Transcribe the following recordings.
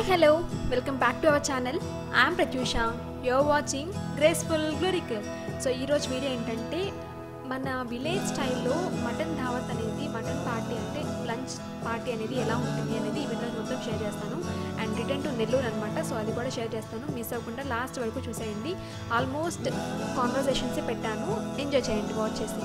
Hi, hello, welcome back to our channel. I am Pratyusha. You are watching Graceful Glorical. So ee roju video entante mana village style lo mutton dawat anedi mutton party ante lunch party anedi ela untundi anedi ee video మొత్తం share చేస్తాను and return to Nellore అన్నమాట. So అది కూడా share చేస్తాను, miss అవ్వకుండా last వరకు చూసేయండి. Almost conversations పెట్టాను, ఎంజాయ్ చేయండి వాచ్ చేసి.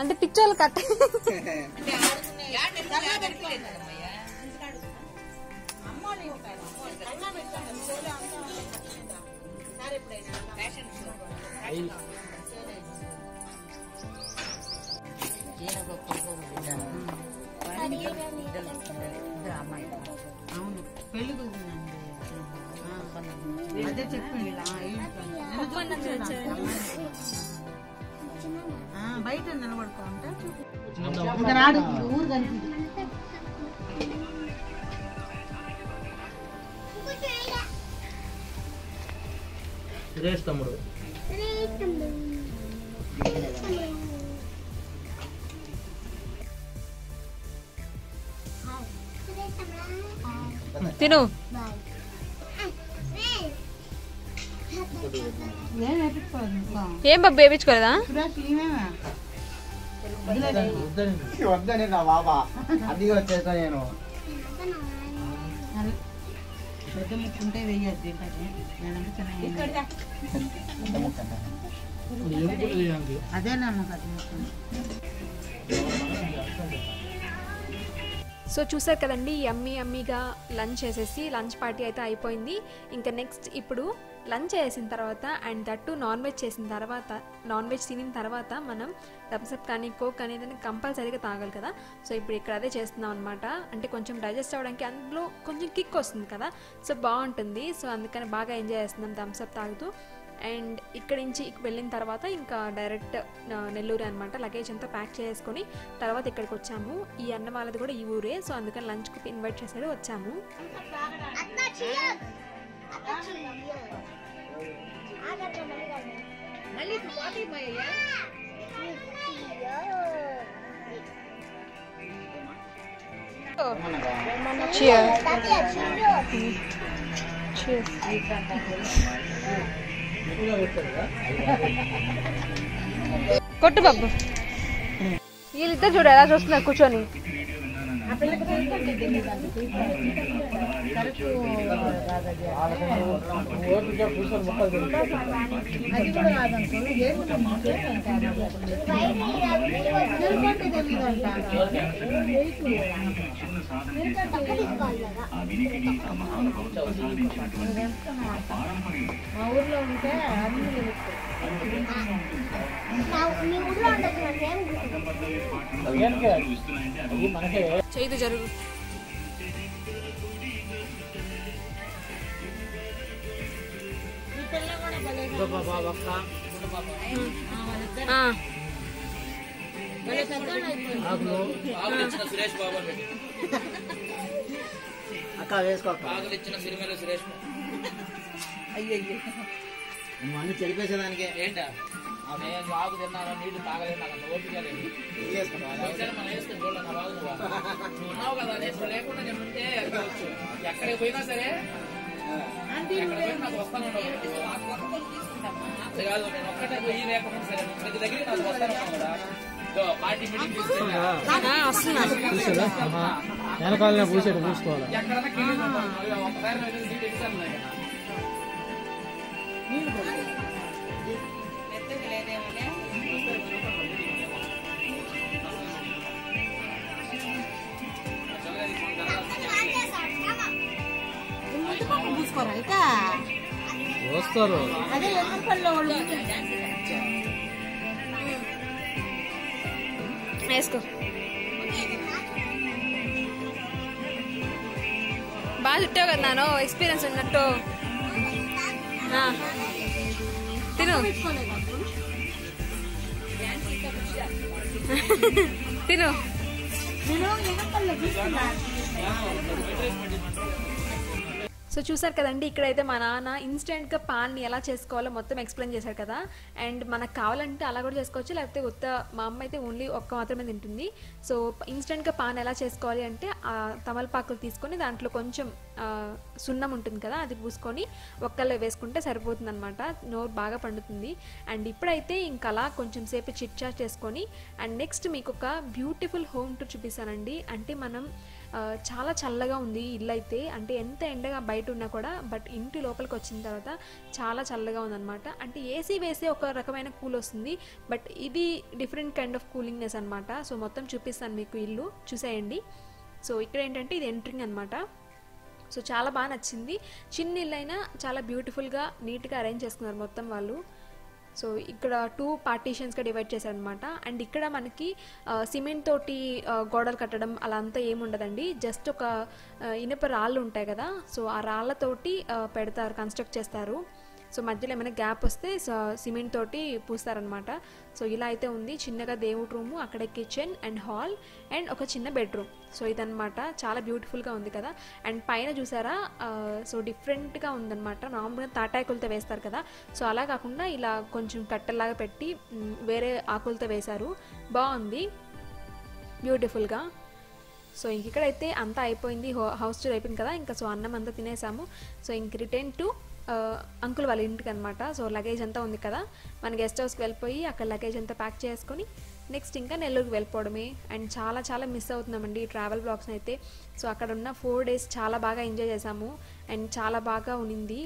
అంటే పిక్చర్లు కట్ అదే చెప్పండి బయట నిలబడుకోంటే ఊరు కనిపి సురేష్ తమ్ముడు తిను. ఏం బాబు వేయించుకోలేదా? వద్దని నా బాబా అదిగా వచ్చేస్తా నేను. పెద్ద ముక్కుంటే వెయ్యద్దు అదే నమ్మకం. సో చూసారు కదండి, యమ్మీగా లంచ్ చేసేసి లంచ్ పార్టీ అయితే అయిపోయింది. ఇంకా నెక్స్ట్ ఇప్పుడు లంచ్ చేసిన తర్వాత అండ్ దట్టు నాన్ వెజ్ చేసిన తర్వాత, నాన్ వెజ్ తినిన తర్వాత మనం థమ్స్అప్ కానీ కోక్ అనేది కంపల్సరీగా తాగాలి కదా. సో ఇప్పుడు ఇక్కడ అదే చేస్తున్నాం అనమాట. అంటే కొంచెం డైజెస్ట్ అవ్వడానికి అందులో కొంచెం కిక్ వస్తుంది కదా, సో బాగుంటుంది. సో అందుకని బాగా ఎంజాయ్ చేస్తున్నాం థమ్స్అప్ తాగుతూ. అండ్ ఇక్కడి నుంచి వెళ్ళిన తర్వాత ఇంకా డైరెక్ట్ నెల్లూరు అనమాట. లగేజ్ అంతా ప్యాక్ చేసుకొని తర్వాత ఇక్కడికి వచ్చాము. ఈ అన్న వాళ్ళది కూడా ఈ ఊరే, సో అందుకని లంచ్కి ఇన్వైట్ చేశాడు, వచ్చాము. కొట్టు బాబు. వీళ్ళిద్దరు చూడు ఎలా చూస్తున్నారు కూర్చొని. మా ఊర్లో ఉంటే చేదు జరుగు. అక్క వేసుకో. అయ్యయ్యో నువ్వు అన్ని చెడిపేసేదానికే ఏంటా ఆకు తిన్నారా, నీళ్లు తాగలేదు, నాకు అంత ఓపిక లేదు. మనం వేసుకుని చూడండి నా బాగు నువ్వు ఉన్నావు కదా, నేను లేకుండా నేను ఉంటే వెళ్ళవచ్చు. ఎక్కడికి పోయినా సరే ఎక్కడికి పోయినా నాకు వస్తాను అది కాదు. నేను ఒక్కటే పోయి లేకుండా సరే ప్రతి దగ్గర నాకు వస్తాను కదా. పార్టీ మీటింగ్ వెనకాల పూసేట పూసుకోవాలి. ఎక్కడన్నా ఒకసారి సీట్ ఎగ్జామ్ కదా. చూసుకోరా ఇక వస్తారు. అదే ఎదురుపల్లిలో వాళ్ళు వేసుకో. బాగా చుట్టావు కదా నాను, ఎక్స్పీరియన్స్ ఉన్నట్టు. తిను తిను నేను ఎనపల్లో తీసుకున్నా. సో చూసారు కదండి, ఇక్కడైతే మా నాన్న ఇన్స్టెంట్గా పాన్ని ఎలా చేసుకోవాలో మొత్తం ఎక్స్ప్లెయిన్ చేశారు కదా. అండ్ మనకు కావాలంటే అలా కూడా చేసుకోవచ్చు, లేకపోతే ఉత్త మా అమ్మ అయితే ఓన్లీ ఒక్క మాత్రమే తింటుంది. సో ఇన్స్టెంట్గా పాన్ ఎలా చేసుకోవాలి అంటే ఆ తమలపాకులు తీసుకొని దాంట్లో కొంచెం సున్నం ఉంటుంది కదా, అది పూసుకొని ఒక్కల్లో వేసుకుంటే సరిపోతుంది అనమాట. నోరు బాగా పండుతుంది. అండ్ ఇప్పుడైతే ఇంకా అలా కొంచెం సేపు చిట్ చాట్ చేసుకొని అండ్ నెక్స్ట్ మీకు ఒక బ్యూటిఫుల్ హోమ్ టూర్ చూపిస్తానండి. అంటే మనం చాలా చల్లగా ఉంది ఇల్లు అయితే, అంటే ఎంత ఎండగా బయట ఉన్నా కూడా బట్ ఇంటి లోపలికి వచ్చిన తర్వాత చాలా చల్లగా ఉందన్నమాట. అంటే ఏసీ వేసే ఒక రకమైన కూల్ వస్తుంది, బట్ ఇది డిఫరెంట్ కైండ్ ఆఫ్ కూలింగ్నెస్ అనమాట. సో మొత్తం చూపిస్తాను మీకు, ఇల్లు చూసేయండి. సో ఇక్కడ ఏంటంటే ఇది ఎంట్రింగ్ అనమాట. సో చాలా బాగా నచ్చింది. చిన్న ఇల్లు అయినా చాలా బ్యూటిఫుల్గా నీట్గా అరేంజ్ చేసుకున్నారు మొత్తం వాళ్ళు. సో ఇక్కడ 2 పార్టీషన్స్గా డివైడ్ చేశారనమాట. అండ్ ఇక్కడ మనకి సిమెంట్ తోటి గోడలు కట్టడం అలా అంతా ఏముండదండి. జస్ట్ ఒక ఇనుప రాళ్ళు ఉంటాయి కదా, సో ఆ రాళ్ళతోటి పెడతారు, కన్స్ట్రక్ట్ చేస్తారు. సో మధ్యలో ఏమైనా గ్యాప్ వస్తే సిమెంట్ తోటి పూస్తారనమాట. సో ఇలా అయితే ఉంది. చిన్నగా దేవుడి రూము, అక్కడే కిచెన్ అండ్ హాల్ అండ్ ఒక చిన్న బెడ్రూమ్. సో ఇదనమాట, చాలా బ్యూటిఫుల్గా ఉంది కదా. అండ్ పైన చూసారా, సో డిఫరెంట్గా ఉందన్నమాట. నార్మల్గా తాటాకులతో వేస్తారు కదా, సో అలా కాకుండా ఇలా కొంచెం కట్టెల్లాగా పెట్టి వేరే ఆకులతో వేశారు. బాగుంది, బ్యూటిఫుల్గా. సో ఇంక ఇక్కడైతే అంతా అయిపోయింది, హౌస్ టూర్ అయిపోయింది కదా. ఇంకా సో అన్నం అంతా తినేసాము. సో ఇంక రిటర్న్ టు అంకుల్ వాళ్ళ ఇంటికి అనమాట. సో లగేజ్ అంతా ఉంది కదా, మన గెస్ట్ హౌస్కి వెళ్ళిపోయి అక్కడ లగేజ్ అంతా ప్యాక్ చేసుకొని నెక్స్ట్ ఇంకా నెల్లూరుకి వెళ్ళిపోవడమే. అండ్ చాలా చాలా మిస్ అవుతున్నామండి ఈ ట్రావెల్ బ్లాగ్స్ని అయితే. సో అక్కడ ఉన్న 4 days చాలా బాగా ఎంజాయ్ చేసాము అండ్ చాలా బాగా ఉన్నింది.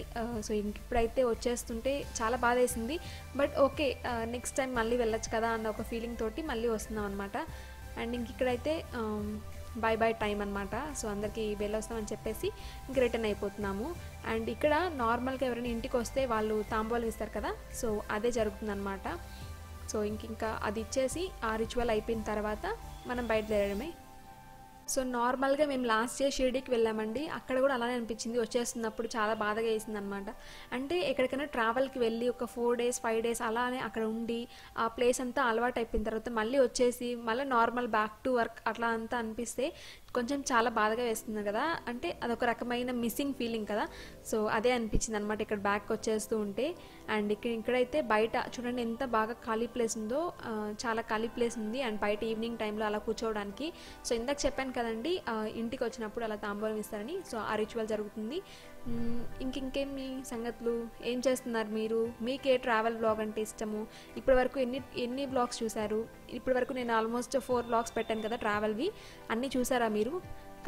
సో ఇప్పుడైతే వచ్చేస్తుంటే చాలా బాధ వేసింది, బట్ ఓకే నెక్స్ట్ టైం మళ్ళీ వెళ్ళొచ్చు కదా అన్న ఒక ఫీలింగ్ తోటి మళ్ళీ వస్తున్నాం అనమాట. అండ్ ఇంక ఇక్కడైతే బై టైం అనమాట. సో అందరికీ వెళ్ళొస్తామని చెప్పేసి ఇంక రిటర్న్ అయిపోతున్నాము. అండ్ ఇక్కడ నార్మల్గా ఎవరైనా ఇంటికి వస్తే వాళ్ళు తాంబూలం ఇస్తారు కదా, సో అదే జరుగుతుందన్నమాట. సో ఇంకా అది ఇచ్చేసి ఆ రిచువల్ అయిపోయిన తర్వాత మనం బయలుదేరడమే. సో నార్మల్గా మేము లాస్ట్ ఇయర్ షిరిడీకి వెళ్ళామండి. అక్కడ కూడా అలానే అనిపించింది, వచ్చేస్తున్నప్పుడు చాలా బాధగా వేసింది అనమాట. అంటే ఎక్కడికైనా ట్రావెల్కి వెళ్ళి ఒక 4 days 5 days అలానే అక్కడ ఉండి ఆ ప్లేస్ అంతా అలవాటు అయిపోయిన తర్వాత మళ్ళీ వచ్చేసి మళ్ళీ నార్మల్ బ్యాక్ టు వర్క్ అట్లా అంతా అనిపిస్తే కొంచెం చాలా బాధగా వేస్తుంది కదా. అంటే అదొక రకమైన మిస్సింగ్ ఫీలింగ్ కదా. సో అదే అనిపించింది అనమాట ఇక్కడ బ్యాక్ వచ్చేస్తూ ఉంటే. అండ్ ఇక్కడైతే బయట చూడండి ఎంత బాగా ఖాళీ ప్లేస్ ఉందో, చాలా ఖాళీ ప్లేస్ ఉంది. అండ్ బయట ఈవినింగ్ టైంలో అలా కూర్చోవడానికి. సో ఇందాక చెప్పాను కదండి, ఇంటికి వచ్చినప్పుడు అలా తాంబూలం ఇస్తారని. సో ఆ రిచువల్ జరుగుతుంది. ఇంకేం మీ సంగతులు, ఏం చేస్తున్నారు మీరు? మీకే ట్రావెల్ బ్లాగ్ అంటే ఇష్టము? ఇప్పటి వరకు ఎన్ని బ్లాగ్స్ చూసారు? ఇప్పటి వరకు నేను ఆల్మోస్ట్ 4 బ్లాగ్స్ పెట్టాను కదా ట్రావెల్వి, అన్నీ చూసారా మీరు?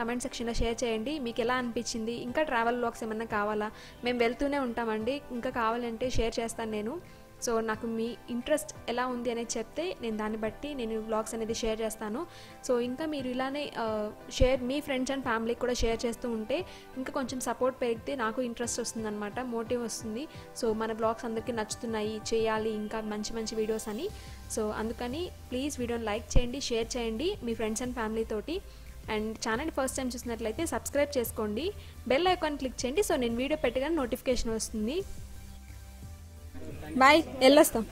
కమెంట్ సెక్షన్లో షేర్ చేయండి, మీకు ఎలా అనిపించింది. ఇంకా ట్రావెల్ బ్లాగ్స్ ఏమన్నా కావాలా? మేము వెళ్తూనే ఉంటామండి, ఇంకా కావాలంటే షేర్ చేస్తాను నేను. సో నాకు మీ ఇంట్రెస్ట్ ఎలా ఉంది అనేది చెప్తే నేను దాన్ని బట్టి నేను వ్లాగ్స్ అనేది షేర్ చేస్తాను. సో ఇంకా మీరు ఇలానే మీ ఫ్రెండ్స్ అండ్ ఫ్యామిలీకి కూడా షేర్ చేస్తూ ఉంటే ఇంకా కొంచెం సపోర్ట్ పెరిగితే నాకు ఇంట్రెస్ట్ వస్తుందన్నమాట, మోటివ్ వస్తుంది. సో మన వ్లాగ్స్ అందరికీ నచ్చుతున్నాయి, చేయాలి ఇంకా మంచి మంచి వీడియోస్ అని. సో అందుకని ప్లీజ్ వీడియోని లైక్ చేయండి, షేర్ చేయండి మీ ఫ్రెండ్స్ అండ్ ఫ్యామిలీ తోటి. అండ్ ఛానల్ ఫస్ట్ టైం చూసినట్లయితే సబ్స్క్రైబ్ చేసుకోండి, బెల్ ఐకాన్ క్లిక్ చేయండి. సో నేను వీడియో పెట్టగానే నోటిఫికేషన్ వస్తుంది. బాయ్, వెళ్ళొస్తాం.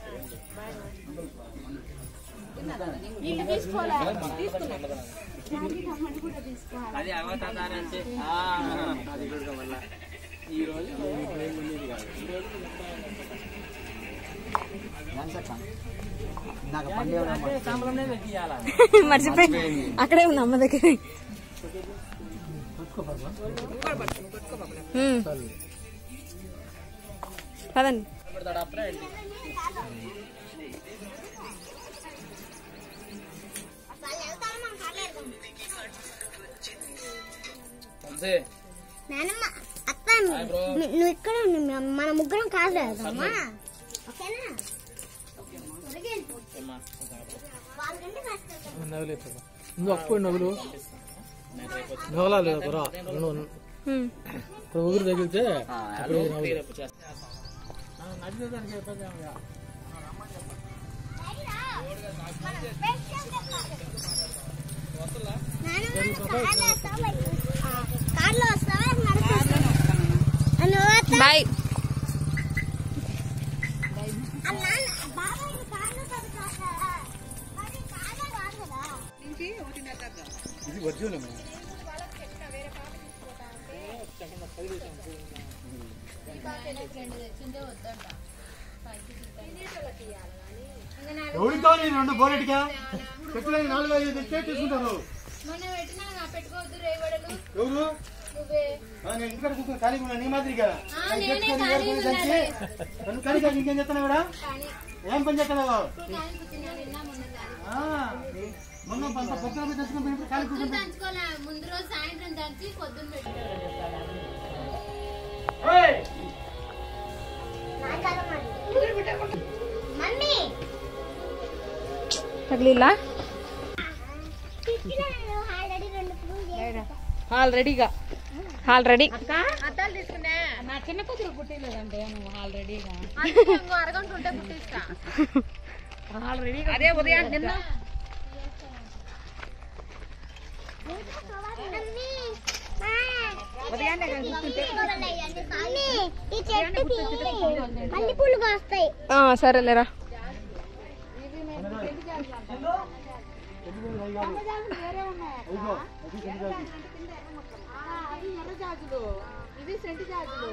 అది అవతారంటే మర్చిపోయి అక్కడే ఉంది అమ్మ దగ్గర. పదండి. అత్త నువ్వు ఇక్కడ మన ముగ్గురం కాదు వెళ్దామా? ఓకేనా? నువ్వు అప్పుడు నవ్వులు నవ్వలాలి ఊరు తగిలితే కార్లో వస్తావా? బాయ్. బాబాయ్ కార్లో ఎవరితో రెండు బోరెట్గా పెట్టలేదు 4-5 తెచ్చే తీసుకుంటారు. ఎవరు నేను ఇంటికాడ కూర్చొని ఖాళీ ఉన్నా నీ మాదిరిగా నన్ను ఖాళీ కాదు ఇంకేం చేస్తాను కూడా ఏం పని చేస్తున్నావు? మొన్న పొద్దున తెచ్చుకుని ఖాళీ కూర్చుంటా ముందు రోజు సాయంత్రం దంచి పొద్దున్న తగిలిలా ఆల్రెడీగా ఆల్రెడీ అద్దాలు తీసుకున్నా నా చిన్న కూతురు పుట్టిలేదంటే నువ్వు ఆల్రెడీగా అరగంట ఉంటే పుట్టిస్తా ఆల్రెడీ అదే ఉదయం నిన్న మల్లెపూలు కాస్తాయి. సరేలేరా. అవి ఎర్ర జాజులు, ఇవి సెంటు జాజులు,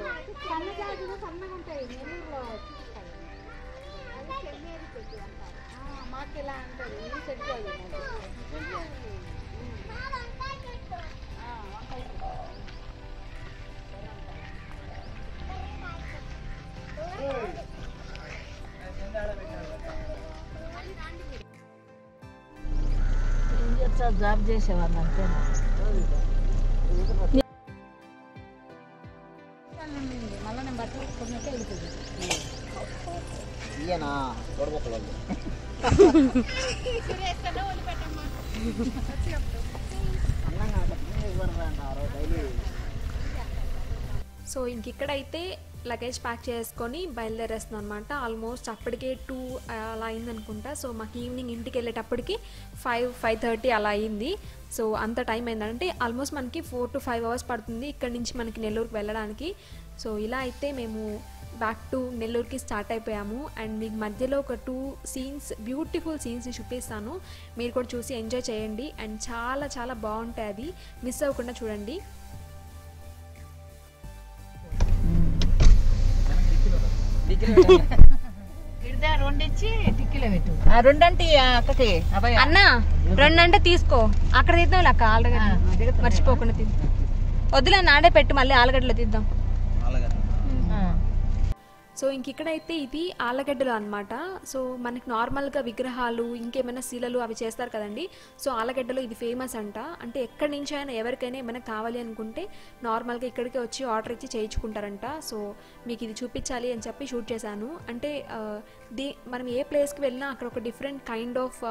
సన్న జాజులు సన్నగా ఉంటాయి నెల్లూరులో మాకు ఇలా అంటారు. ఇవి సెంటు జాజులు జాబ్ చేసేవాళ్ళు అంతే. మళ్ళీ నేను బట్టలు వేసుకున్నట్టే వెళ్తుంది. ఈయనా గొడవలు సో ఇంకిక్కడైతే లగేజ్ ప్యాక్ చేసుకొని బయలుదేరేస్తున్నాం అనమాట. ఆల్మోస్ట్ అప్పటికే 2 అలా అయిందనుకుంటా. సో మాకు ఈవినింగ్ ఇంటికి వెళ్ళేటప్పటికి 5-5:30 అలా అయింది. సో అంత టైం అయిందంటే ఆల్మోస్ట్ మనకి 4 to 5 hours పడుతుంది ఇక్కడ నుంచి మనకి నెల్లూరుకి వెళ్ళడానికి. సో ఇలా అయితే మేము బ్యాక్ టు నెల్లూరుకి స్టార్ట్ అయిపోయాము. అండ్ మీకు మధ్యలో ఒక 2 సీన్స్, బ్యూటిఫుల్ సీన్స్ని చూపిస్తాను, మీరు కూడా చూసి ఎంజాయ్ చేయండి. అండ్ చాలా చాలా బాగుంటాయి, అది మిస్ అవ్వకుండా చూడండి. రెండిచ్చి టిక్కీలో పెట్టు. రెండంటే అక్కకి అన్న 2 అంటే తీసుకో, అక్కడ తీద్దాం అక్క. ఆలుగడ్డ మర్చిపోకుండా తీద్దాం. వద్దులే నాడే పెట్టు, మళ్ళీ ఆలుగడ్డలో తీద్దాం. సో ఇంకిక్కడైతే ఇది ఆలగడ్డలు అనమాట. సో మనకి నార్మల్గా విగ్రహాలు ఇంకేమైనా శిలలు అవి చేస్తారు కదండి. సో ఆలగడ్డలో ఇది ఫేమస్ అంట. అంటే ఎక్కడి నుంచి అయినా ఎవరికైనా ఏమైనా కావాలి అనుకుంటే నార్మల్గా ఇక్కడికి వచ్చి ఆర్డర్ ఇచ్చి చేయించుకుంటారంట. సో మీకు ఇది చూపించాలి అని చెప్పి షూట్ చేశాను. అంటే మనం ఏ ప్లేస్కి వెళ్ళినా అక్కడ ఒక డిఫరెంట్ కైండ్ ఆఫ్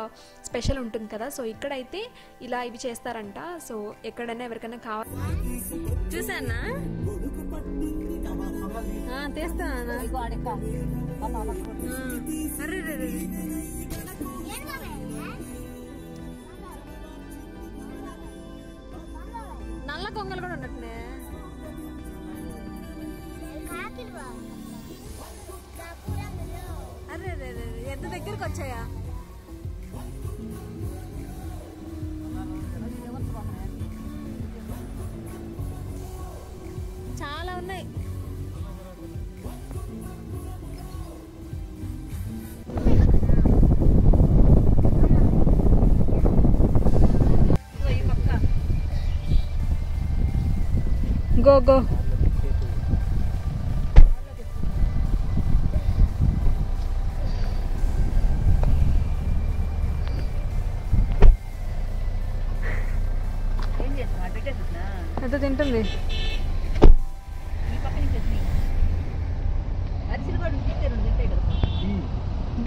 స్పెషల్ ఉంటుంది కదా. సో ఇక్కడైతే ఇలా ఇవి చేస్తారంట. సో ఎక్కడైనా ఎవరికైనా కావాలి చూసానా తెస్తానా. నల్ల కొంగలు కూడా ఉన్నట్లే. అరే ఎంత దగ్గరకు వచ్చాయా. చాలా ఉన్నాయి. Go go. ఎంత తింటుంది.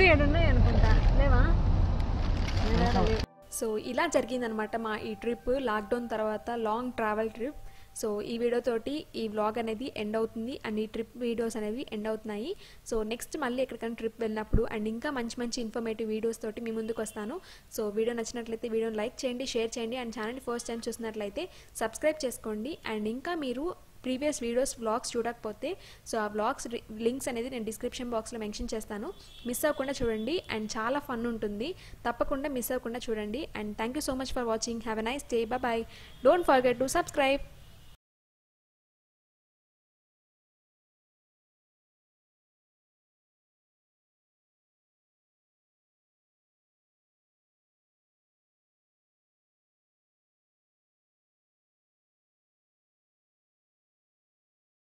ఏడున్నాయి అనుకుంటా, లేవా? సో ఇలా జరిగిందనమాట మా ఈ ట్రిప్. లాక్డౌన్ తర్వాత లాంగ్ ట్రావెల్ ట్రిప్. సో ఈ వీడియోతోటి ఈ వ్లాగ్ అనేది ఎండ్ అవుతుంది అండ్ ఈ ట్రిప్ వీడియోస్ అనేవి ఎండ్ అవుతున్నాయి. సో నెక్స్ట్ మళ్ళీ ఎక్కడికైనా ట్రిప్ వెళ్ళినప్పుడు అండ్ ఇంకా మంచి మంచి ఇన్ఫర్మేటివ్ వీడియోస్ తోటి మీ ముందుకు వస్తాను. సో వీడియో నచ్చినట్లయితే వీడియోని లైక్ చేయండి, షేర్ చేయండి అండ్ ఛానల్ని ఫస్ట్ టైం చూసినట్లయితే సబ్స్క్రైబ్ చేసుకోండి. అండ్ ఇంకా మీరు ప్రీవియస్ వీడియోస్ వ్లాగ్స్ చూడకపోతే సో ఆ వ్లాగ్స్ లింక్స్ అనేది నేను డిస్క్రిప్షన్ బాక్స్లో మెన్షన్ చేస్తాను. మిస్ అవ్వకుండా చూడండి అండ్ చాలా ఫన్ ఉంటుంది. తప్పకుండా మిస్ అవ్వకుండా చూడండి. And thank you so much for watching. Have a nice day. Bye. Don't forget to subscribe.